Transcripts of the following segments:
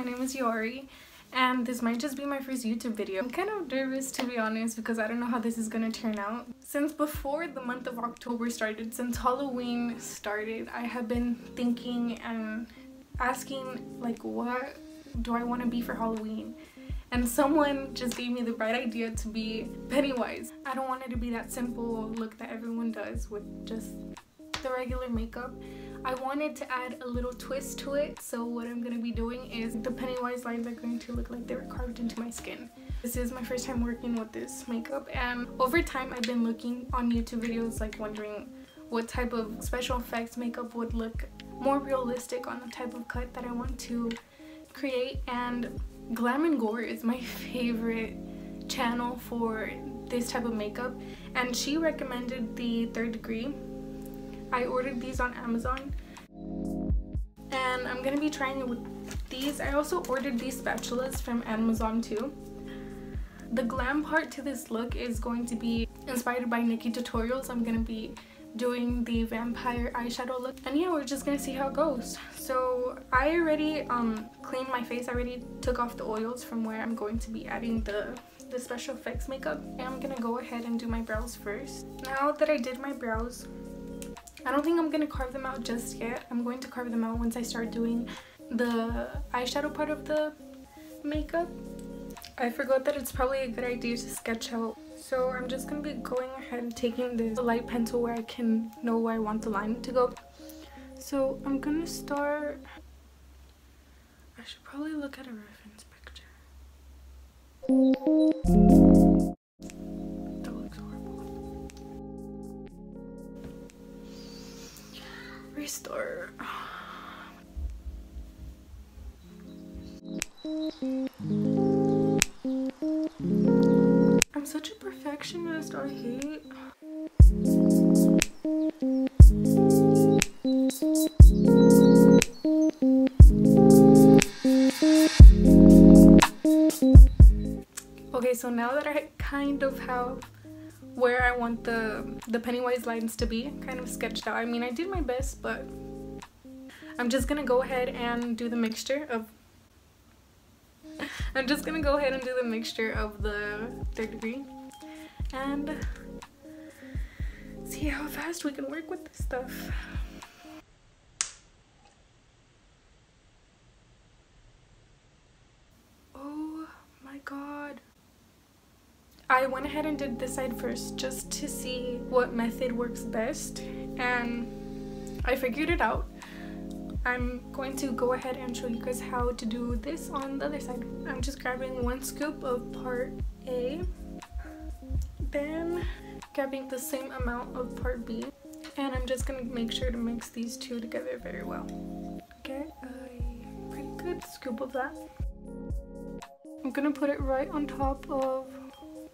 my name is Yori, and this might just be my first YouTube video. I'm kind of nervous, to be honest, because I don't know how this is gonna turn out. Since before the month of October started, since Halloween started, I have been thinking and asking, like, what do I want to be for Halloween? And someone just gave me the right idea to be Pennywise. I don't want it to be that simple look that everyone does with just the regular makeup. I wanted to add a little twist to it, so what I'm going to be doing is the Pennywise lines are going to look like they were carved into my skin. This is my first time working with this makeup, and over time I've been looking on YouTube videos, like wondering what type of special effects makeup would look more realistic on the type of cut that I want to create. And Glam and Gore is my favorite channel for this type of makeup, and she recommended the 3rd Degree. I ordered these on Amazon and I'm gonna be trying it with these. I also ordered these spatulas from Amazon too. The glam part to this look is going to be inspired by Nikki tutorials. I'm gonna be doing the vampire eyeshadow look, and yeah, we're just gonna see how it goes. So I already cleaned my face. I already took off the oils from where I'm going to be adding the special effects makeup, and I'm gonna go ahead and do my brows first. Now that I did my brows, I don't think I'm gonna carve them out just yet. I'm going to carve them out once I start doing the eyeshadow part of the makeup. I forgot that it's probably a good idea to sketch out, so I'm just gonna be going ahead and taking this light pencil where I can know where I want the line to go. So I'm gonna start. I should probably look at a reference picture. That looks horrible. Restore. I'm such a perfectionist, I hate. Okay, so now that I kind of have where I want the Pennywise lines to be kind of sketched out, I mean, I did my best, but I'm just gonna go ahead and do the mixture of the 3rd Degree and see how fast we can work with this stuff. Oh my god. I went ahead and did this side first just to see what method works best, and I figured it out. I'm going to go ahead and show you guys how to do this on the other side. I'm just grabbing 1 scoop of part A, then grabbing the same amount of part B, and I'm just going to make sure to mix these two together very well. Get a pretty good scoop of that. I'm going to put it right on top of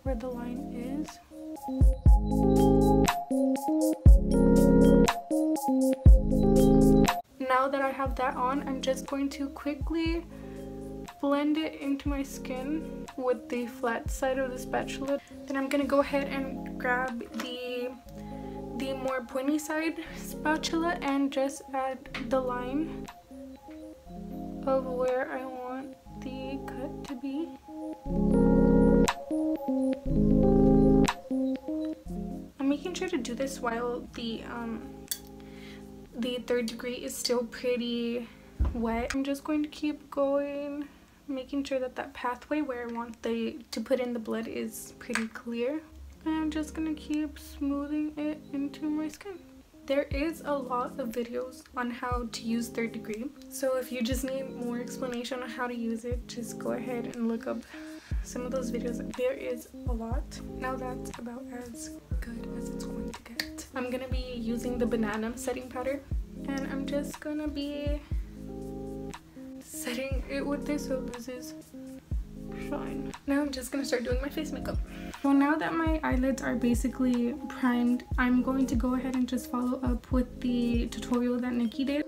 where the line is. Now that I have that on, I'm just going to quickly blend it into my skin with the flat side of the spatula. Then I'm going to go ahead and grab the more pointy side spatula and just add the line of where I want the cut to be. I'm making sure to do this while the 3rd Degree is still pretty wet. I'm just going to keep going, making sure that that pathway where I want to put in the blood is pretty clear. And I'm just going to keep smoothing it into my skin. There is a lot of videos on how to use 3rd Degree, so if you just need more explanation on how to use it, just go ahead and look up some of those videos. There is a lot. Now that's about as good as it's going to get. I'm gonna be using the banana setting powder, and I'm just gonna be setting it with this so this is shine. Now I'm just gonna start doing my face makeup. So now that my eyelids are basically primed, I'm going to go ahead and just follow up with the tutorial that Nikki did.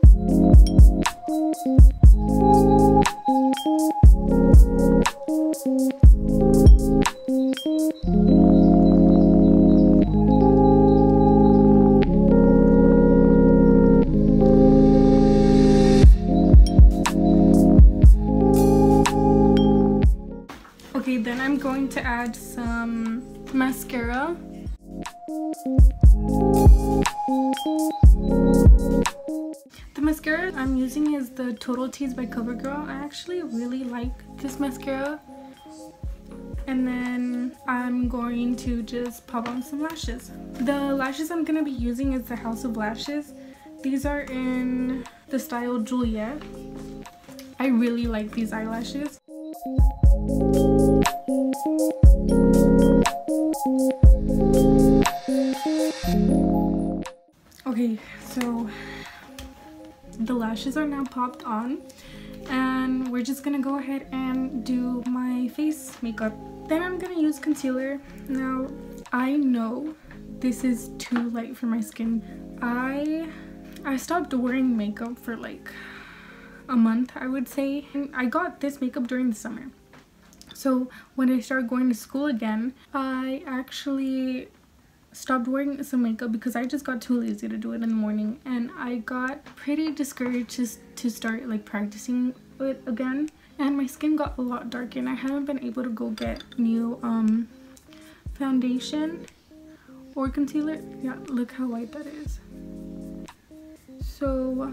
to add some mascara. The mascara I'm using is the Total Tease by CoverGirl. I actually really like this mascara. And then I'm going to just pop on some lashes. The lashes I'm going to be using is the House of Lashes. These are in the style Juliet. I really like these eyelashes. Okay, so the lashes are now popped on, and we're just gonna go ahead and do my face makeup. Then I'm gonna use concealer. Now, I know this is too light for my skin. I stopped wearing makeup for like a month, I would say. And I got this makeup during the summer. So when I started going to school again, I actually stopped wearing some makeup because I just got too lazy to do it in the morning, and I got pretty discouraged to start like practicing it again, and my skin got a lot darker, and I haven't been able to go get new foundation or concealer. Yeah, look how white that is. So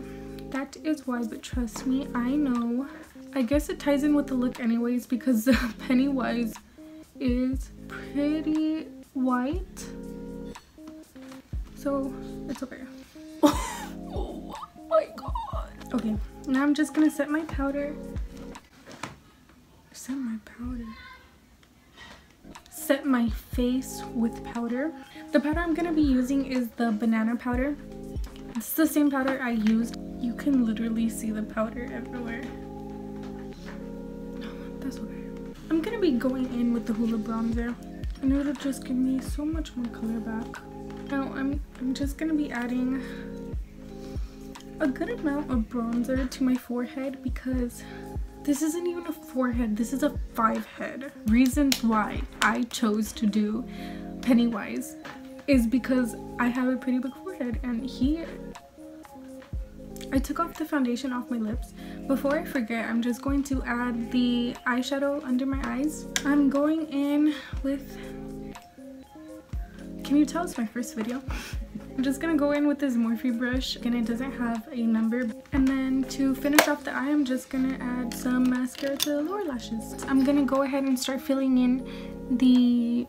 that is why, but trust me, I know. I guess it ties in with the look anyways, because Pennywise is pretty white. So it's okay. Oh my god. Okay, now I'm just gonna set my powder. Set my face with powder. The powder I'm gonna be using is the banana powder. It's the same powder I used. You can literally see the powder everywhere. That's okay. I'm gonna be going in with the Hoola bronzer, and it'll just give me so much more color back. Now I'm just gonna be adding a good amount of bronzer to my forehead, because this isn't even a forehead, this is a 5-head. Reasons why I chose to do Pennywise is because I have a pretty big forehead, and I took off the foundation off my lips. Before I forget, I'm just going to add the eyeshadow under my eyes. I'm going in with, can you tell it's my first video? I'm just gonna go in with this Morphe brush, and it doesn't have a number. And then to finish off the eye, I'm just gonna add some mascara to the lower lashes. I'm gonna go ahead and start filling in the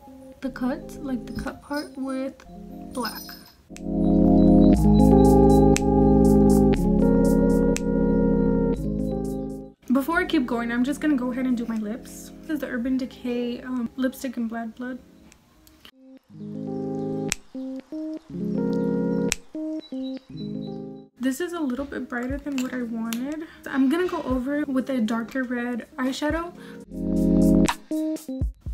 cut, like the cut part, with black. Before I keep going, I'm just gonna go ahead and do my lips. This is the Urban Decay lipstick in Bad Blood. This is a little bit brighter than what I wanted. I'm gonna go over with a darker red eyeshadow.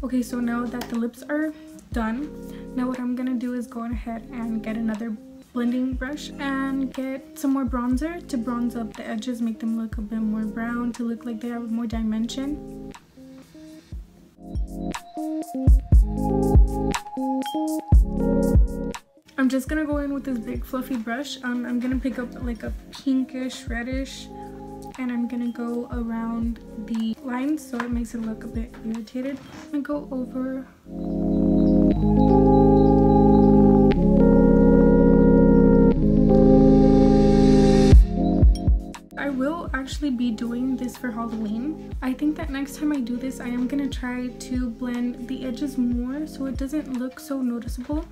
Okay, so now that the lips are done, now what I'm gonna do is go ahead and get another blending brush and get some more bronzer to bronze up the edges, make them look a bit more brown, to look like they have more dimension. I'm just gonna go in with this big fluffy brush. I'm gonna pick up like a pinkish reddish, and I'm gonna go around the lines so it makes it look a bit irritated, and go over. I will actually be doing this for Halloween. I think that next time I do this, I am gonna try to blend the edges more so it doesn't look so noticeable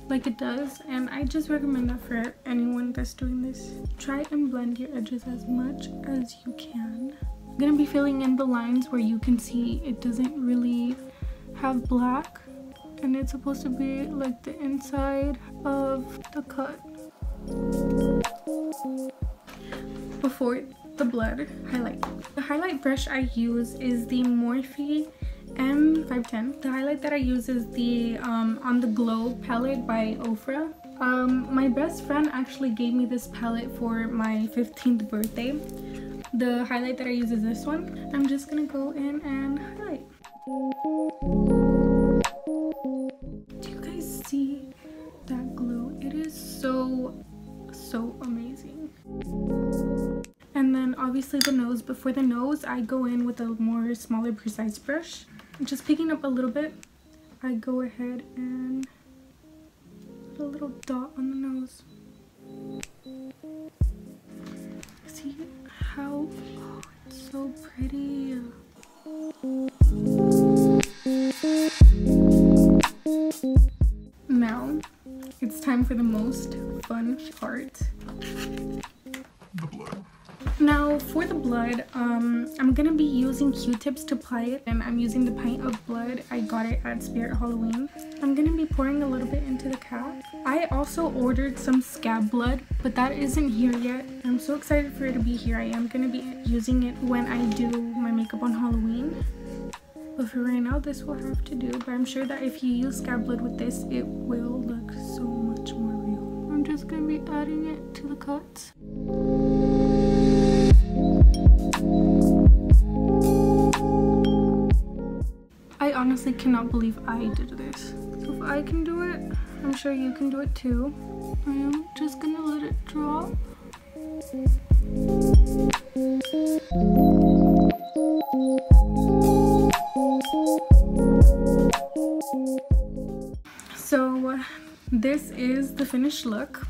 like it does, and I just recommend that for anyone that's doing this. Try and blend your edges as much as you can. I'm gonna be filling in the lines where you can see it doesn't really have black, and it's supposed to be like the inside of the cut. Before the blood highlight, the highlight brush I use is the Morphe M510. The highlight that I use is the On the Glow palette by Ofra. My best friend actually gave me this palette for my 15th birthday. The highlight that I use is this one. I'm just gonna go in and highlight. Do you guys see that glow? It is so amazing. And then obviously the nose. Before the nose, I go in with a more smaller precise brush. just picking up a little bit, I go ahead and put a little dot on the nose. See how, oh, it's so pretty. Now it's time for the most fun part. The blood. Now for the blood, I'm gonna be using Q-tips to apply it, and I'm using the pint of blood. I got it at Spirit Halloween. I'm gonna be pouring a little bit into the cap. I also ordered some scab blood, but that isn't here yet. I'm so excited for it to be here. I am gonna be using it when I do my makeup on Halloween. But for right now, this will have to do. But I'm sure that if you use scab blood with this, it will look so much more real. I'm just gonna be adding it to the cuts. I honestly cannot believe I did this. So if I can do it, I'm sure you can do it too. I am just gonna let it drop. So this is the finished look.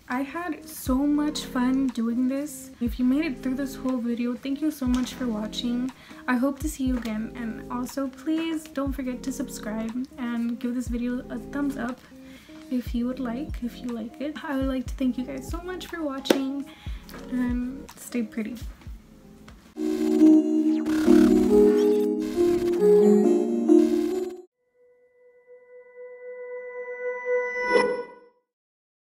I had so much fun doing this. If you made it through this whole video, thank you so much for watching. I hope to see you again, and also please don't forget to subscribe and give this video a thumbs up if you like it. I would like to thank you guys so much for watching, and stay pretty.